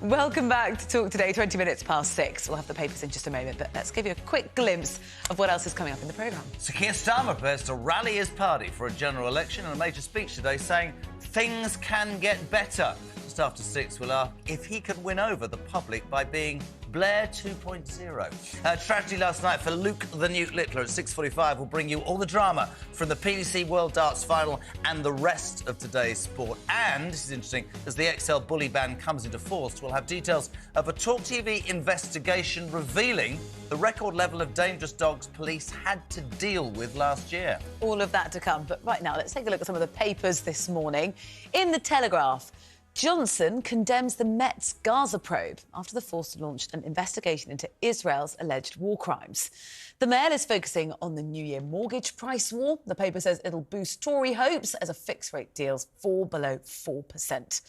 Welcome back to Talk Today, 20 minutes past 6. We'll have the papers in just a moment, but let's give you a quick glimpse of what else is coming up in the programme. Sir Keir Starmer prepares to rally his party for a general election in a major speech today saying things can get better. Just after 6, we'll ask if he could win over the public by being Blair 2.0. Tragedy last night for Luke the Newt Littler at 6:45 will bring you all the drama from the PDC World Darts Final and the rest of today's sport. And, this is interesting, as the XL bully ban comes into force, we'll have details of a TalkTV investigation revealing the record level of dangerous dogs police had to deal with last year. All of that to come, but right now, let's take a look at some of the papers this morning. In the Telegraph, Johnson condemns the Met's Gaza probe after the Force launched an investigation into Israel's alleged war crimes. The Mail is focusing on the New Year mortgage price war. The paper says it'll boost Tory hopes as a fixed-rate deal's fall below 4%.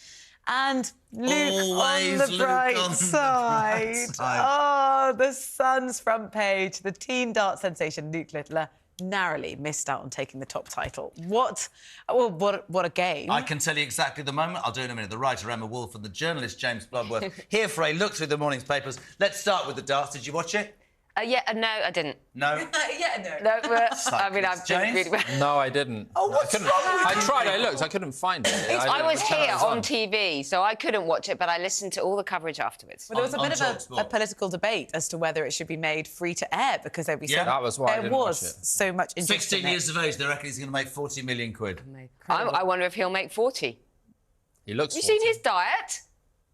And Luke Always on the bright Luke on side. the bright side. Oh, the Sun's front page. The teen dart sensation Luke Littler narrowly missed out on taking the top title. What a game. I can tell you exactly the moment. I'll do it in a minute. The writer, Emma Wolfe, and the journalist, James Bloodworth, here for a look through the morning's papers. Let's start with the darts. Did you watch it? No, I didn't. No? No, I mean, I've been really well. No, I didn't. Oh, what's wrong with I you? tried, I looked, I couldn't find it. I was here on TV, so I couldn't watch it, but I listened to all the coverage afterwards. Well, there was a bit of a political debate as to whether it should be made free to air because there'd be that was why I didn't watch it. so much interest 16 in it. years of age, they reckon he's going to make 40 million quid. I wonder if he'll make 40. He looks You 40. seen his diet?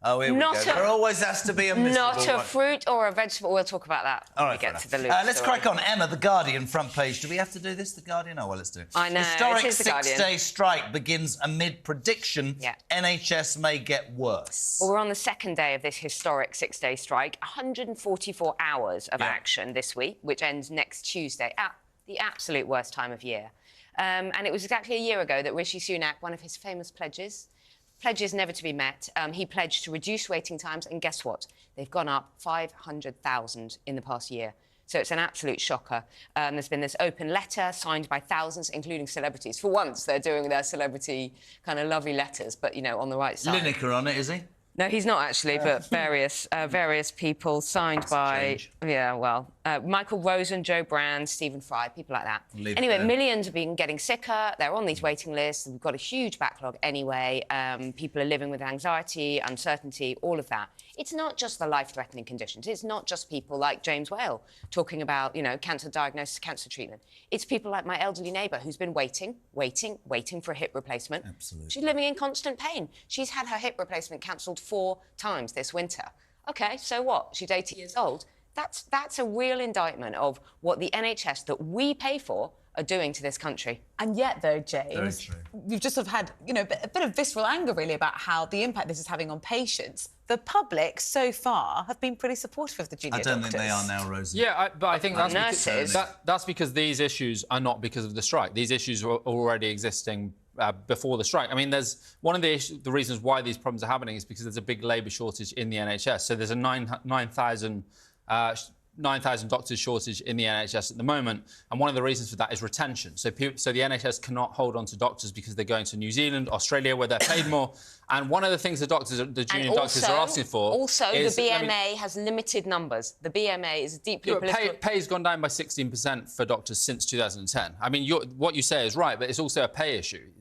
Oh, here we go. There always has to be a miserable Not a one. fruit or a vegetable. We'll talk about that All when right, we get fair to the enough. Luke Let's story. crack on. Emma, The Guardian, front page. Do we have to do this, The Guardian? Oh, well, let's do it. I know, Historic it is The Guardian. six-day strike begins amid prediction NHS may get worse. Well, we're on the second day of this historic six-day strike. 144 hours of action this week, which ends next Tuesday at the absolute worst time of year. And it was exactly a year ago that Rishi Sunak, one of his famous pledges never to be met. He pledged to reduce waiting times, and guess what? They've gone up 500,000 in the past year. So it's an absolute shocker. There's been this open letter signed by thousands, including celebrities. For once, they're doing their celebrity kind of lovely letters, but, you know, on the right side. Lineker on it, is he? No, he's not actually, but various people signed by... Michael Rosen, Joe Brand, Stephen Fry, people like that. Anyway, millions have been getting sicker. They're on these waiting lists. We've got a huge backlog anyway. People are living with anxiety, uncertainty, all of that. It's not just the life-threatening conditions. It's not just people like James Whale talking about, you know, cancer diagnosis, cancer treatment. It's people like my elderly neighbour who's been waiting for a hip replacement. Absolutely. She's living in constant pain. She's had her hip replacement cancelled 4 times this winter. OK, so what? She's 80 years old. That's a real indictment of what the NHS that we pay for are doing to this country. And yet, though, James, we've just sort of had, you know, a bit of visceral anger, really, about how the impact this is having on patients. The public, so far, have been pretty supportive of the junior doctors. I don't think they are now, Rosie. Yeah, but I think that's because these issues are not because of the strike. These issues were already existing before the strike. I mean, there's one of the reasons why these problems are happening is because there's a big labour shortage in the NHS. So there's a 9,000 doctors shortage in the NHS at the moment, and one of the reasons for that is retention. So the NHS cannot hold on to doctors because they're going to New Zealand, Australia, where they're paid more. And one of the things the junior doctors are asking for is... the BMA has limited numbers. The BMA is deeply political. Pay's gone down by 16% for doctors since 2010. I mean, what you say is right, but it's also a pay issue.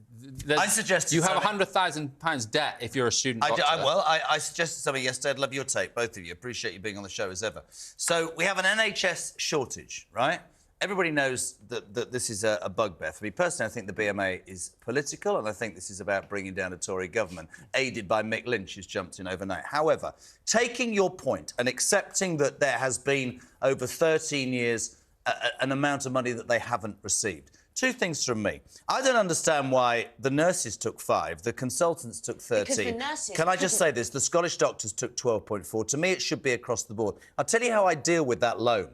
I suggested you have £100,000 debt if you're a student doctor. I suggested something yesterday. I'd love your take, both of you. Appreciate you being on the show as ever. So we have an NHS shortage, right? Everybody knows that this is a bugbear. For me personally, I think the BMA is political, and I think this is about bringing down a Tory government, aided by Mick Lynch, who's jumped in overnight. However, taking your point and accepting that there has been, over 13 years, an amount of money that they haven't received, 2 things from me. I don't understand why the nurses took 5, the consultants took 13. Because the nurses... Can I just say this? The Scottish doctors took 12.4. To me, it should be across the board. I'll tell you how I deal with that loan.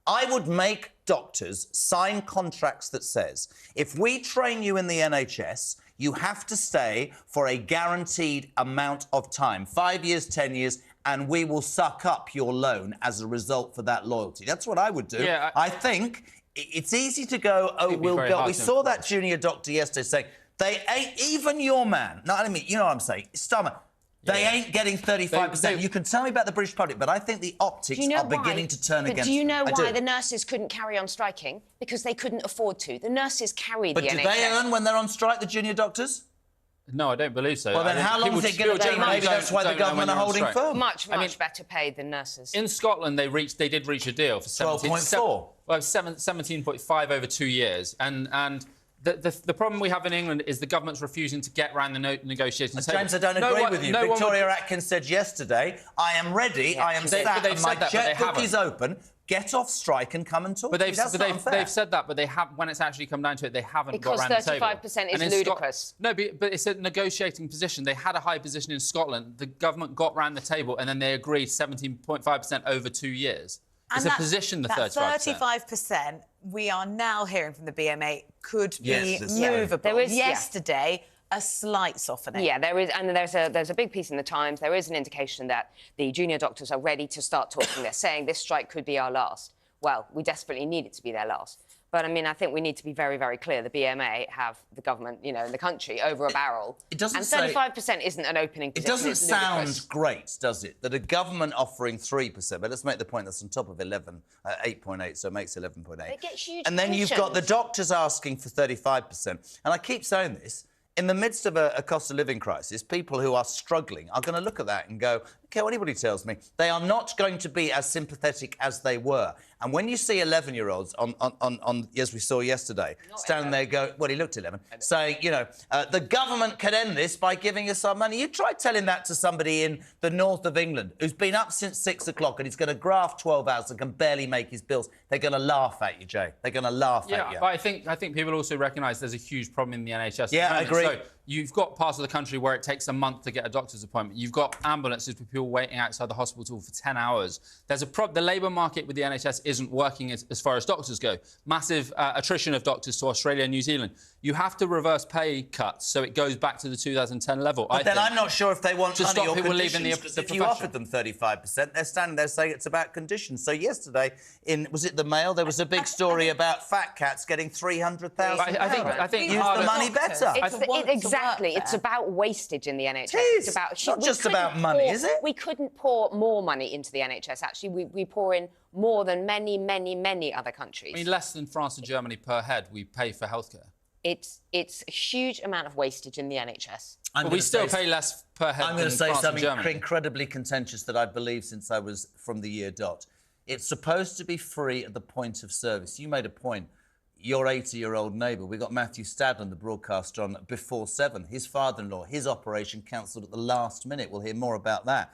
I would make doctors sign contracts that says, if we train you in the NHS, you have to stay for a guaranteed amount of time, 5 years, 10 years, and we will suck up your loan as a result for that loyalty. That's what I would do. Yeah, I think it's easy to go, oh, we'll go. We saw that junior doctor yesterday saying, they ain't even your man. No, I mean, you know what I'm saying. Starmer, They ain't getting 35%. You can tell me about the British public, but I think the optics are beginning to turn against them. Do you know why the nurses couldn't carry on striking? Because they couldn't afford to. The nurses carry the NHS. But do they earn when they're on strike, the junior doctors? No, I don't believe so. Well, then how long is it going to be? Maybe that's why the government are holding firm. Much better paid than nurses. In Scotland, they did reach a deal for 12.4. Well, 17.5 over 2 years. And the problem we have in England is the government's refusing to get round the negotiating table. James, I don't agree with you. Victoria Atkins said yesterday, I am ready, I am sat, and my checkbook is open. Get off strike and come and talk. But they've said that, but they have. When it's actually come down to it, they haven't got round the table. Because 35% is ludicrous. No, but it's a negotiating position. They had a high position in Scotland. The government got round the table, and then they agreed 17.5% over 2 years. It's a position, the 35%. 35%, we are now hearing from the BMA, could be movable. Yesterday, a slight softening. Yeah, there is, and there's a big piece in the Times. There is an indication that the junior doctors are ready to start talking. They're saying this strike could be our last. Well, we desperately need it to be their last. But, I mean, I think we need to be very, very clear. The BMA have the government, in the country over a barrel. It doesn't and 35% isn't an opening position. It doesn't sound great, does it, that a government offering 3%, but let's make the point that's on top of 8.8, so it makes 11.8. They get huge And then you've got the doctors asking for 35%. And I keep saying this. In the midst of a cost of living crisis, people who are struggling are going to look at that and go, OK, well, anybody tells me, they are not going to be as sympathetic as they were. And when you see 11-year-olds as we saw yesterday, standing there go, well, he looked 11, saying, the government can end this by giving us some money. You try telling that to somebody in the north of England who's been up since 6 o'clock and he's going to graft 12 hours and can barely make his bills. They're going to laugh at you, Jay. They're going to laugh at you. Yeah, but I think people also recognise there's a huge problem in the NHS. Yeah, I agree. So you've got parts of the country where it takes a month to get a doctor's appointment. You've got ambulances with people waiting outside the hospital for 10 hours. There's the labour market with the NHS isn't working as far as doctors go. Massive attrition of doctors to Australia and New Zealand. You have to reverse pay cuts so it goes back to the 2010 level. But then I'm not sure if they want to money stop or people conditions, leaving because the if you offered them 35%, they're standing there saying it's about conditions. So yesterday, was it the Mail, there was a big story about fat cats getting £300,000. I think use the money better. Exactly. It's about wastage in the NHS. It's not just about money, is it? We couldn't pour more money into the NHS. Actually, we pour in more than many, many, many other countries. I mean, less than France and Germany per head we pay for healthcare. It's a huge amount of wastage in the NHS. But we still pay less per head. I'm going to say something Germany. incredibly contentious that I've believed since I was from the year dot. It's supposed to be free at the point of service. You made a point. Your 80-year-old neighbour, we got Matthew Stadland, the broadcaster, on before 7. His father-in-law, his operation cancelled at the last minute. We'll hear more about that.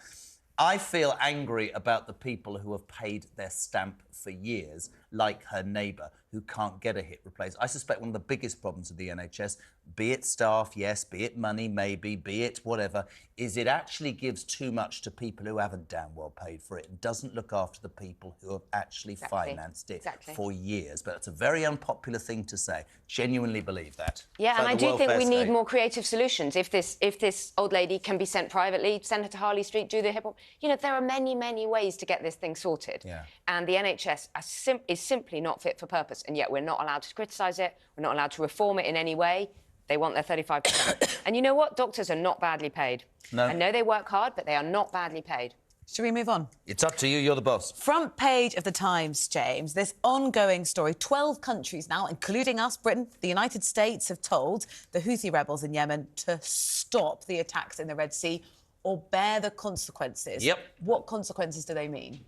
I feel angry about the people who have paid their stamp for years, like her neighbour, who can't get a hip replaced. I suspect one of the biggest problems of the NHS, be it staff, yes, be it money, maybe, be it whatever, is it actually gives too much to people who haven't damn well paid for it and doesn't look after the people who have actually financed it for years. But it's a very unpopular thing to say. Genuinely believe that. Yeah, and I do think we need more creative solutions. If this old lady can be sent privately, send her to Harley Street, do the hip hop. There are many, many ways to get this thing sorted. Yeah. And the NHS is simply not fit for purpose, and yet we're not allowed to criticise it. We're not allowed to reform it in any way. They want their 35%. And you know what? Doctors are not badly paid. No. I know they work hard, but they are not badly paid. Should we move on? It's up to you. You're the boss. Front page of the Times, James. This ongoing story. 12 countries now, including us, Britain, the United States, have told the Houthi rebels in Yemen to stop the attacks in the Red Sea or bear the consequences. Yep. What consequences do they mean?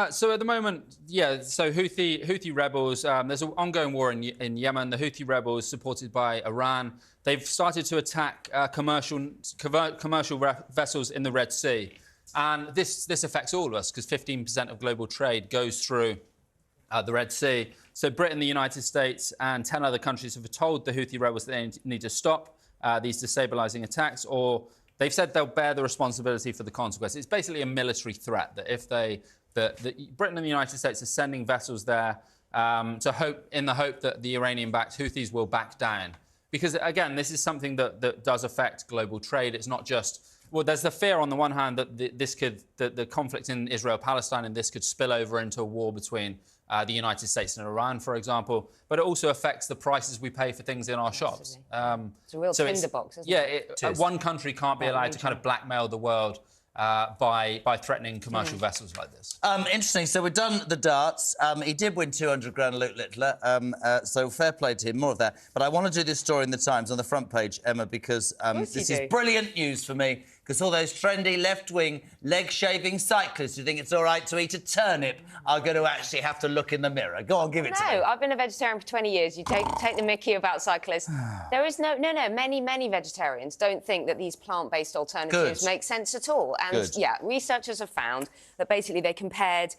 So at the moment, so Houthi rebels, there's an ongoing war in Yemen. The Houthi rebels, supported by Iran, they've started to attack commercial vessels in the Red Sea. And this affects all of us because 15% of global trade goes through the Red Sea. So Britain, the United States and 10 other countries have told the Houthi rebels that they need to stop these destabilising attacks, or they've said they'll bear the responsibility for the consequences. It's basically a military threat that if Britain and the United States are sending vessels there in the hope that the Iranian-backed Houthis will back down. Because, again, this is something that does affect global trade. It's not just... Well, there's the fear on the one hand that the conflict in Israel-Palestine and this could spill over into a war between the United States and Iran, for example, but it also affects the prices we pay for things in our shops. It's a real tinderbox, isn't it? Yeah, one country can't be allowed to kind of blackmail the world by threatening commercial vessels like this. Interesting. So we've done the darts. He did win 200 grand, Luke Littler. So fair play to him. More of that. But I want to do this story in the Times on the front page, Emma, because this is brilliant news for me. Because all those trendy left-wing leg-shaving cyclists who think it's all right to eat a turnip are going to actually have to look in the mirror. Go on, give it to me. No, I've been a vegetarian for 20 years. You take the mickey about cyclists. There is no. Many vegetarians don't think that these plant-based alternatives make sense at all. And yeah, researchers have found that basically they compared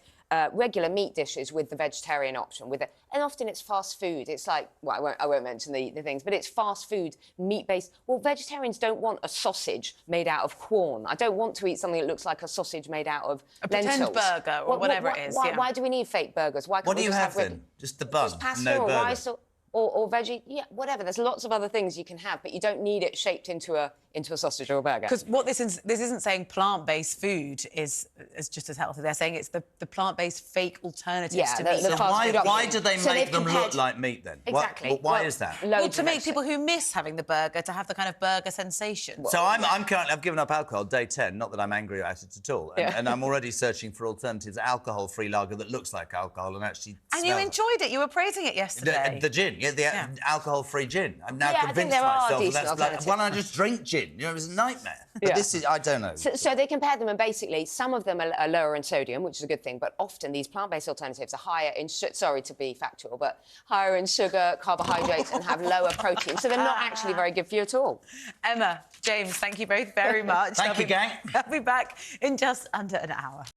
regular meat dishes with the vegetarian option, and often it's fast food. It's like, well, I won't mention the things, but it's fast food, meat-based. Well, vegetarians don't want a sausage made out of corn. I don't want to eat something that looks like a sausage made out of lentils. Pretend burger or whatever it is. Why do we need fake burgers? Why can't what do we you just have then? Just the bun, just pasta no or burger. rice or veggie, yeah, whatever. There's lots of other things you can have, but you don't need it shaped into a sausage or a burger. Because what this isn't saying plant-based food is just as healthy. They're saying it's the plant-based fake alternatives to meat. So why do they make them look like meat then? Exactly. Why is that? Well, to make people who miss having the burger to have the kind of burger sensation. So I've given up alcohol, day 10, not that I'm angry at it at all. And I'm already searching for alternatives, alcohol-free lager that looks like alcohol and actually And you enjoyed it. You were praising it yesterday. The gin, alcohol-free gin. I'm now I think convinced there are myself decent that's like, why don't I just drink gin? You know, it was a nightmare. But this is, I don't know. So they compared them, and basically some of them are lower in sodium, which is a good thing, but often these plant-based alternatives are higher in, sorry to be factual, but higher in sugar, carbohydrates, and have lower protein. So they're not actually very good for you at all. Emma, James, thank you both very much. Thank you, gang. I'll be back in just under an hour.